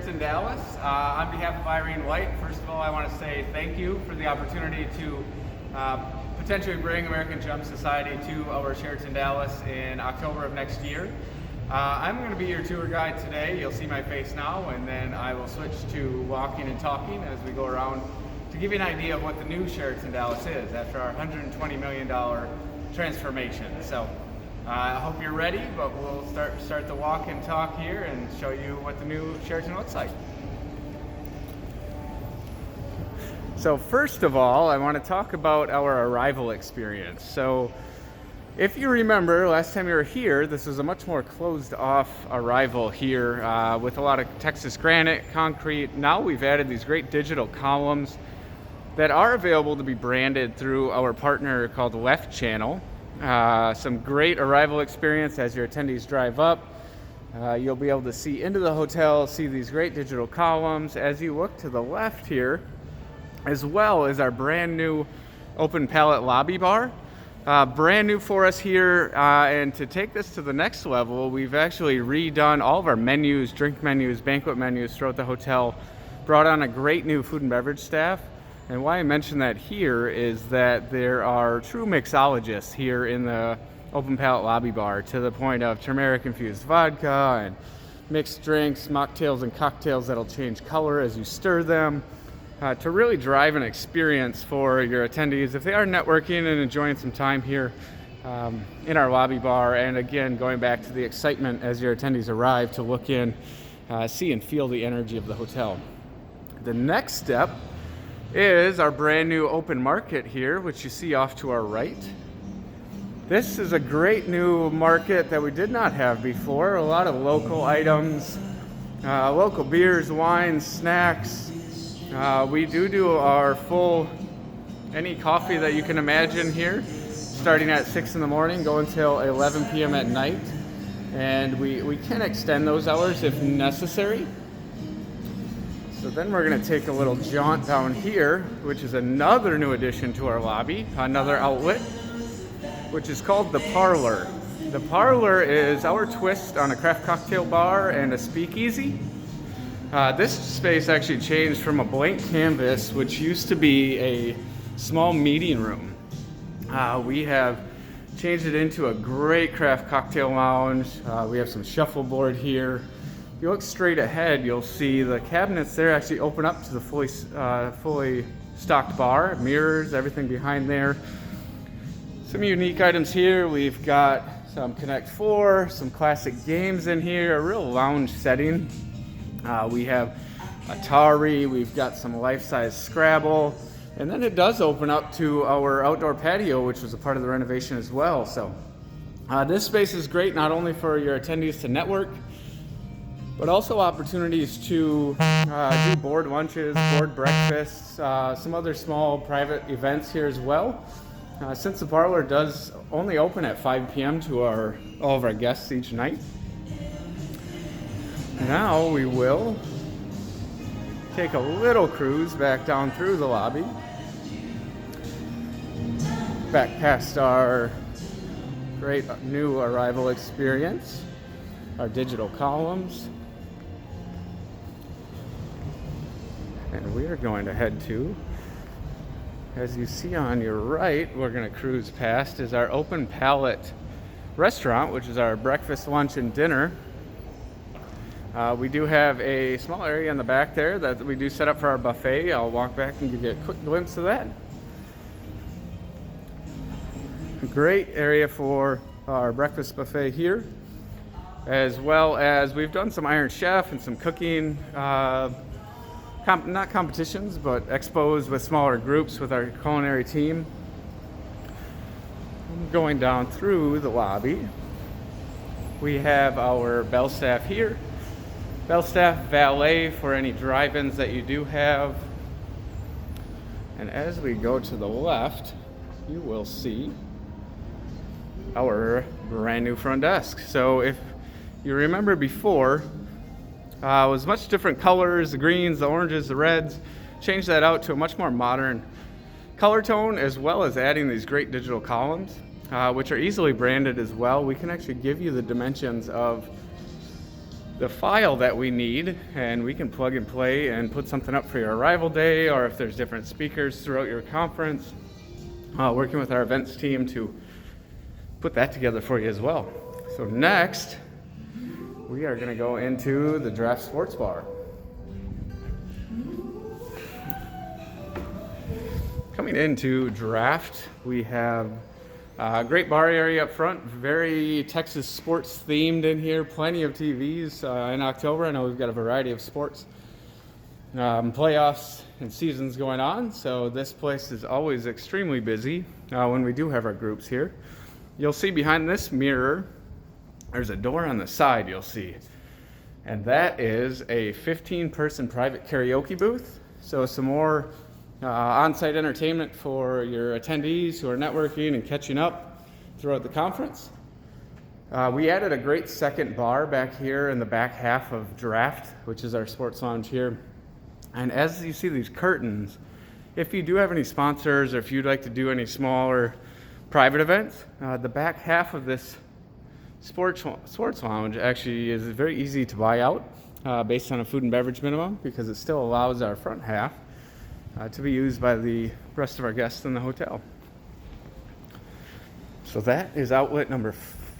Sheraton Dallas. On behalf of Irene White, first of all, I want to say thank you for the opportunity to potentially bring American Jump Society to our Sheraton Dallas in October of next year. I'm going to be your tour guide today. You'll see my face now, and then I will switch to walking and talking as we go around to give you an idea of what the new Sheraton Dallas is after our $120 million transformation. So I hope you're ready, but we'll start the walk and talk here and show you what the new Sheraton looks like. So first of all, I want to talk about our arrival experience. So if you remember, last time you were here, this was a much more closed off arrival here with a lot of Texas granite, concrete. Now we've added these great digital columns that are available to be branded through our partner called Left Channel. Some great arrival experience as your attendees drive up. You'll be able to see into the hotel, see these great digital columns. As you look to the left here, as well as our brand new open palette lobby bar. Brand new for us here, and to take this to the next level, we've actually redone all of our menus, drink menus, banquet menus throughout the hotel, brought on a great new food and beverage staff. And why I mention that here is that there are true mixologists here in the open palette lobby bar, to the point of turmeric infused vodka and mixed drinks, mocktails and cocktails that'll change color as you stir them, to really drive an experience for your attendees if they are networking and enjoying some time here in our lobby bar. And again, going back to the excitement as your attendees arrive to look in, see and feel the energy of the hotel. The next step is our brand new open market here, which you see off to our right. This is a great new market that we did not have before. A lot of local items, local beers, wines, snacks. We do our full, any coffee that you can imagine here, starting at 6 in the morning, go until 11 p.m. at night. And we can extend those hours if necessary. So then we're going to take a little jaunt down here, which is another new addition to our lobby, another outlet, which is called The Parlor. The Parlor is our twist on a craft cocktail bar and a speakeasy. This space actually changed from a blank canvas, which used to be a small meeting room. We have changed it into a great craft cocktail lounge. We have some shuffleboard here. If you look straight ahead, you'll see the cabinets there actually open up to the fully stocked bar, mirrors, everything behind there. Some unique items here. We've got some Connect 4, some classic games in here, a real lounge setting. We have Atari, we've got some life-size Scrabble, and then it does open up to our outdoor patio, which was a part of the renovation as well. So this space is great not only for your attendees to network, but also opportunities to do board lunches, board breakfasts, some other small private events here as well. Since the Parlor does only open at 5 p.m. to all of our guests each night. Now we will take a little cruise back down through the lobby, back past our great new arrival experience, our digital columns. And we are going to head to, as you see on your right, we're going to cruise past, is our open palette restaurant, which is our breakfast, lunch, and dinner. We do have a small area in the back there that we do set up for our buffet. I'll walk back and give you a quick glimpse of that. A great area for our breakfast buffet here, as well as we've done some Iron Chef and some cooking, not competitions, but expos with smaller groups with our culinary team. Going down through the lobby, we have our bell staff here. Bell staff, valet for any drive-ins that you do have. And as we go to the left, you will see our brand new front desk. So if you remember before, it was much different colors, the greens, the oranges, the reds. Changed that out to a much more modern color tone, as well as adding these great digital columns, which are easily branded as well. We can actually give you the dimensions of the file that we need, and we can plug and play and put something up for your arrival day, or if there's different speakers throughout your conference, working with our events team to put that together for you as well. So next, we are going to go into the Draft Sports Bar. Coming into Draft, we have a great bar area up front, very Texas sports themed in here, plenty of TVs. In October, I know we've got a variety of sports, playoffs and seasons going on, so this place is always extremely busy when we do have our groups here. You'll see behind this mirror, there's a door on the side you'll see, and that is a 15-person private karaoke booth, so some more on-site entertainment for your attendees who are networking and catching up throughout the conference. We added a great second bar back here in the back half of Draft, which is our sports lounge here. And as you see these curtains, if you do have any sponsors or if you'd like to do any smaller private events, the back half of this sports lounge actually is very easy to buy out based on a food and beverage minimum, because it still allows our front half to be used by the rest of our guests in the hotel. So that is outlet number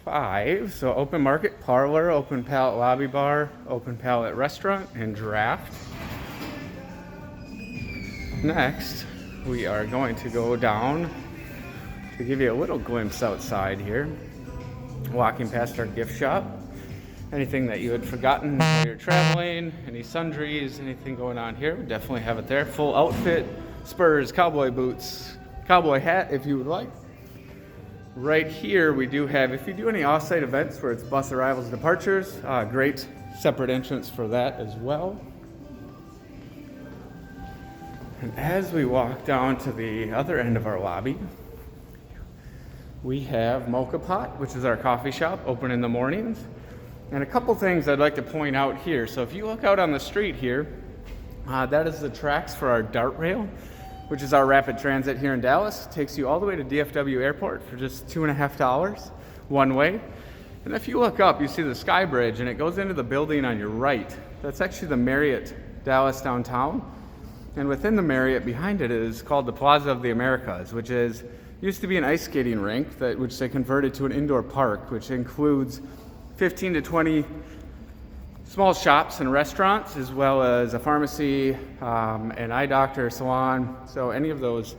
5. So open market parlor, open pallet lobby bar, open pallet restaurant, and Draft. Next, we are going to go down to give you a little glimpse outside here. Walking past our gift shop. Anything that you had forgotten while you're traveling, any sundries, anything going on here, we definitely have it there. Full outfit, spurs, cowboy boots, cowboy hat if you would like. Right here we do have, if you do any off-site events where it's bus arrivals, departures, great separate entrance for that as well. And as we walk down to the other end of our lobby, we have Mocha Pot, which is our coffee shop, open in the mornings. And a couple things I'd like to point out here. So if you look out on the street here, that is the tracks for our DART rail, which is our rapid transit here in Dallas. It takes you all the way to DFW Airport for just $2.50 one way. And if you look up, you see the Sky Bridge, and it goes into the building on your right. That's actually the Marriott Dallas downtown. And within the Marriott, behind it, is called the Plaza of the Americas, which used to be an ice skating rink, which they converted to an indoor park, which includes 15 to 20 small shops and restaurants, as well as a pharmacy, an eye doctor, salon. So any of those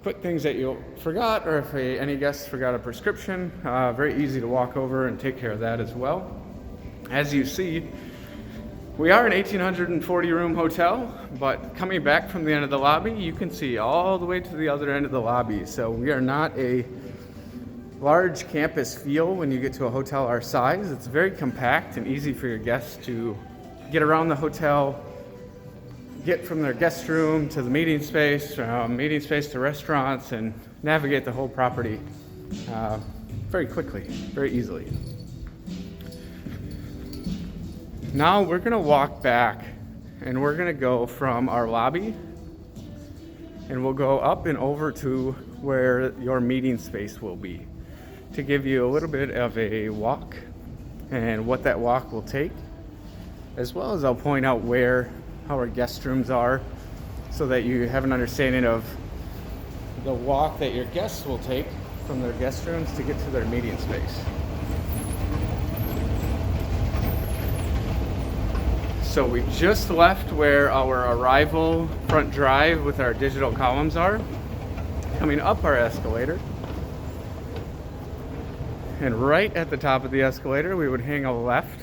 quick things that you forgot, or if any guests forgot a prescription, very easy to walk over and take care of that as well. As you see, we are an 1,840 room hotel, but coming back from the end of the lobby, you can see all the way to the other end of the lobby. So we are not a large campus feel when you get to a hotel our size. It's very compact and easy for your guests to get around the hotel, get from their guest room to the meeting space to restaurants, and navigate the whole property very quickly, very easily. Now we're going to walk back, and we're going to go from our lobby, and we'll go up and over to where your meeting space will be, to give you a little bit of a walk and what that walk will take, as well as I'll point out where our guest rooms are, so that you have an understanding of the walk that your guests will take from their guest rooms to get to their meeting space. So we just left where our arrival front drive with our digital columns are. Coming up our escalator, and right at the top of the escalator we would hang a left,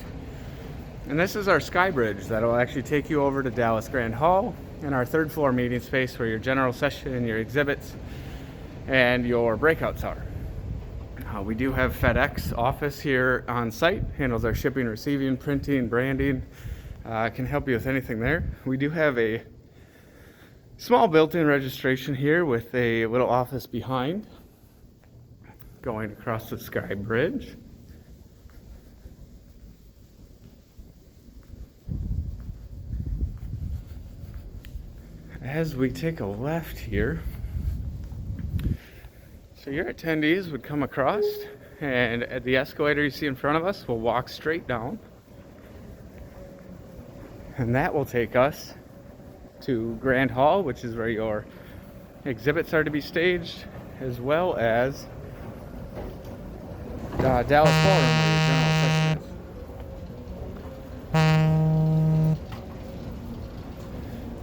and this is our Sky Bridge that will actually take you over to Dallas Grand Hall and our third floor meeting space where your general session, your exhibits, and your breakouts are. We do have FedEx office here on site, handles our shipping, receiving, printing, branding, can help you with anything there. We do have a small built-in registration here with a little office behind, going across the Sky Bridge. As we take a left here, so your attendees would come across, and at the escalator you see in front of us, we'll walk straight down. And that will take us to Grand Hall, which is where your exhibits are to be staged, as well as Dallas Ballroom, where your general section is.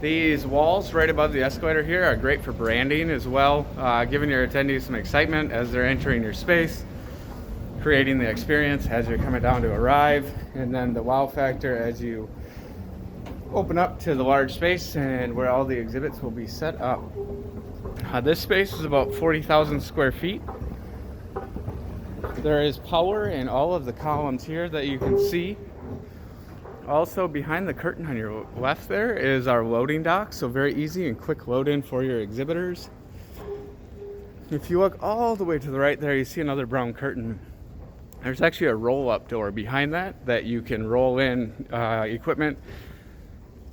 These walls right above the escalator here are great for branding as well, giving your attendees some excitement as they're entering your space, creating the experience as you're coming down to arrive, and then the wow factor as you open up to the large space and where all the exhibits will be set up. This space is about 40,000 square feet. There is power in all of the columns here that you can see. Also, behind the curtain on your left there is our loading dock, so very easy and quick load in for your exhibitors. If you look all the way to the right there, you see another brown curtain. There's actually a roll-up door behind that you can roll in equipment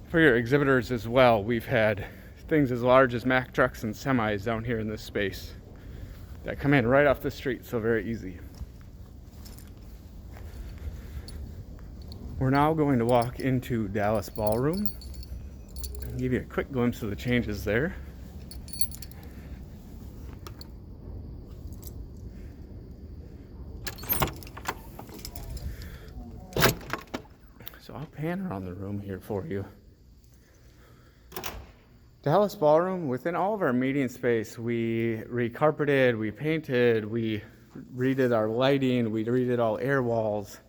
for your exhibitors as well. We've had things as large as Mack trucks and semis down here in this space that come in right off the street, so very easy. We're now going to walk into Dallas Ballroom and give you a quick glimpse of the changes there. So I'll pan around the room here for you. Dallas Ballroom, within all of our meeting space, we recarpeted, we painted, we redid our lighting, we redid all air walls.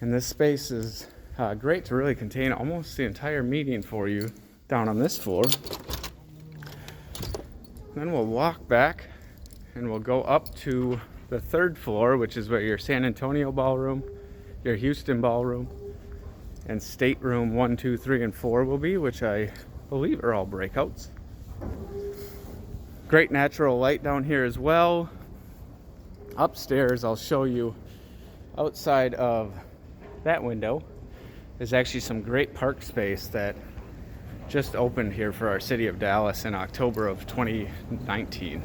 And this space is great to really contain almost the entire meeting for you down on this floor. Then we'll walk back and we'll go up to the third floor, which is where your San Antonio Ballroom, your Houston Ballroom, and Stateroom 1, 2, 3, and 4 will be, which I believe are all breakouts. Great natural light down here as well. Upstairs, I'll show you outside of that window is actually some great park space that just opened here for our city of Dallas in October of 2019.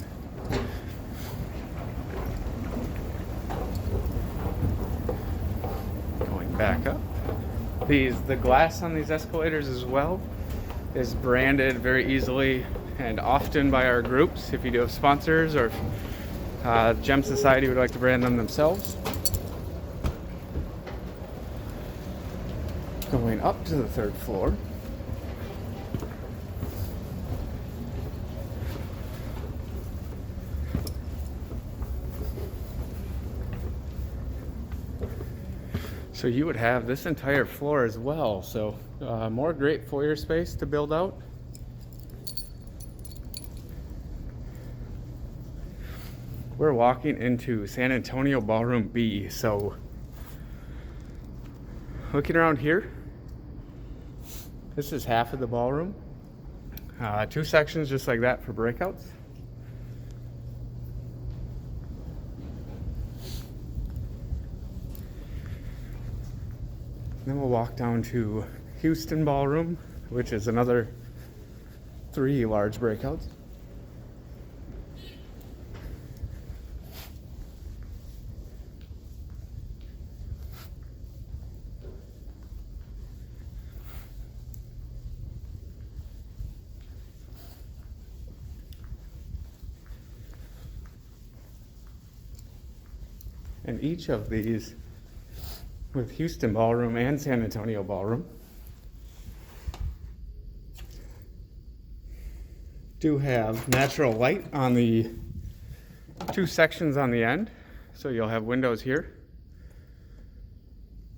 Going back up. The glass on these escalators as well is branded very easily and often by our groups if you do have sponsors, or if Gem Society would like to brand them themselves. Going up to the third floor. So you would have this entire floor as well. So more great foyer space to build out. We're walking into San Antonio Ballroom B. So looking around here, this is half of the ballroom. Two sections just like that for breakouts. Then we'll walk down to Houston Ballroom, which is another 3 large breakouts. And each of these, with Houston Ballroom and San Antonio Ballroom, do have natural light on the 2 sections on the end. So you'll have windows here.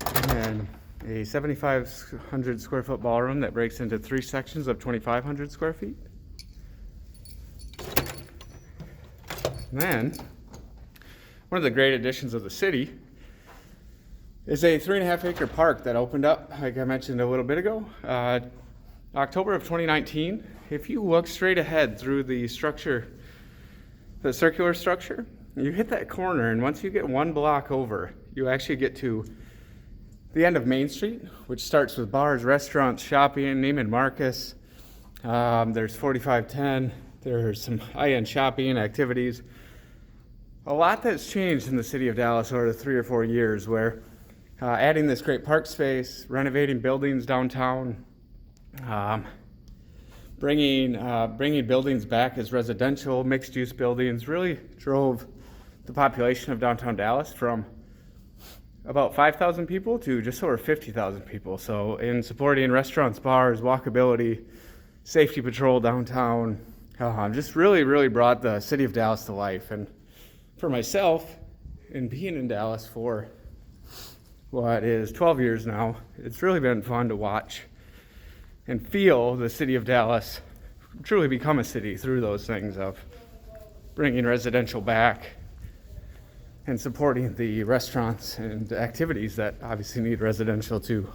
And then a 7,500 square foot ballroom that breaks into 3 sections of 2,500 square feet. And then, one of the great additions of the city is a 3.5 acre park that opened up, like I mentioned a little bit ago, October of 2019. If you look straight ahead through the structure, the circular structure, you hit that corner, and once you get 1 block over, you actually get to the end of Main Street, which starts with bars, restaurants, shopping, Neiman Marcus. There's 4510. There's some high-end shopping activities. A lot that's changed in the city of Dallas over the 3 or 4 years, where adding this great park space, renovating buildings downtown, bringing buildings back as residential, mixed-use buildings, really drove the population of downtown Dallas from about 5,000 people to just over 50,000 people. So in supporting restaurants, bars, walkability, safety patrol downtown, just really brought the city of Dallas to life. And for myself, in being in Dallas for what is 12 years now, it's really been fun to watch and feel the city of Dallas truly become a city through those things of bringing residential back and supporting the restaurants and activities that obviously need residential to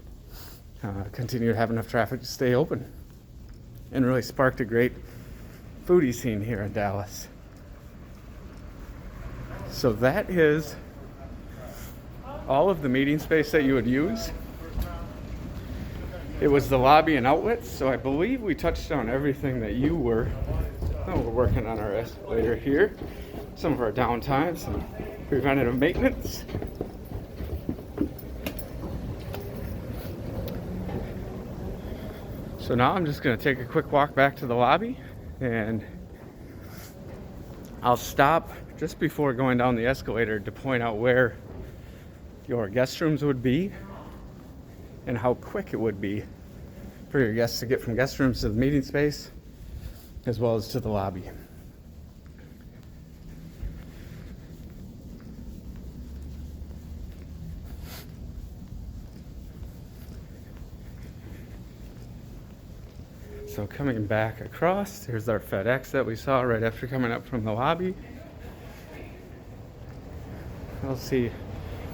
continue to have enough traffic to stay open, and really sparked a great foodie scene here in Dallas. So that is all of the meeting space that you would use. It was the lobby and outlets, so I believe we touched on everything that you were. Oh, we're working on our escalator here. Some of our downtime, some preventative maintenance. So now I'm just going to take a quick walk back to the lobby, and I'll stop just before going down the escalator to point out where your guest rooms would be and how quick it would be for your guests to get from guest rooms to the meeting space as well as to the lobby. So coming back across, here's our FedEx that we saw right after coming up from the lobby. We'll see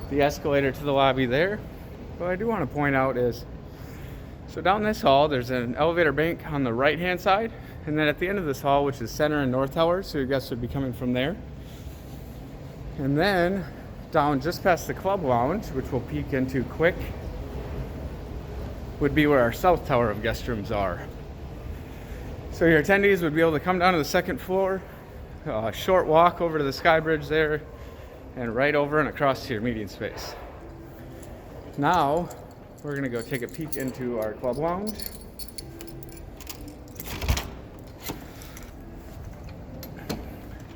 the escalator to the lobby there. What I do want to point out is, so down this hall, there's an elevator bank on the right-hand side, and then at the end of this hall, which is Center and North Towers, so your guests would be coming from there. And then down just past the club lounge, which we'll peek into quick, would be where our South Tower of guest rooms are. So your attendees would be able to come down to the second floor, a short walk over to the Sky Bridge there, and right over and across to your meeting space. Now, we're gonna go take a peek into our club lounge.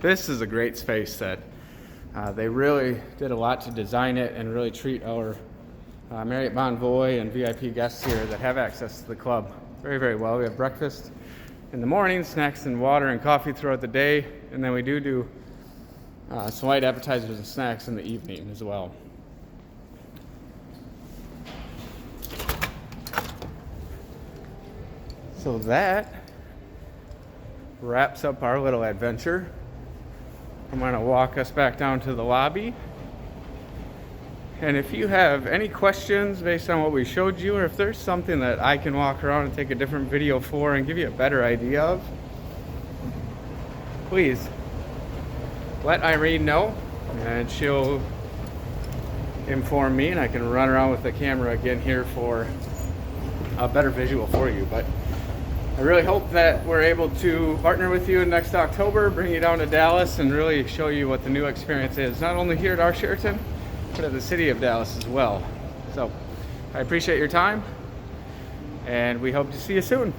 This is a great space that they really did a lot to design it and really treat our Marriott Bonvoy and VIP guests here that have access to the club very well. We have breakfast in the morning, snacks and water and coffee throughout the day, and then we do some light appetizers and snacks in the evening as well. So that wraps up our little adventure. I'm going to walk us back down to the lobby. And if you have any questions based on what we showed you, or if there's something that I can walk around and take a different video for and give you a better idea of, please let Irene know, and she'll inform me, and I can run around with the camera again here for a better visual for you. But I really hope that we're able to partner with you next October, bring you down to Dallas, and really show you what the new experience is, not only here at our Sheraton, but at the city of Dallas as well. So I appreciate your time, and we hope to see you soon.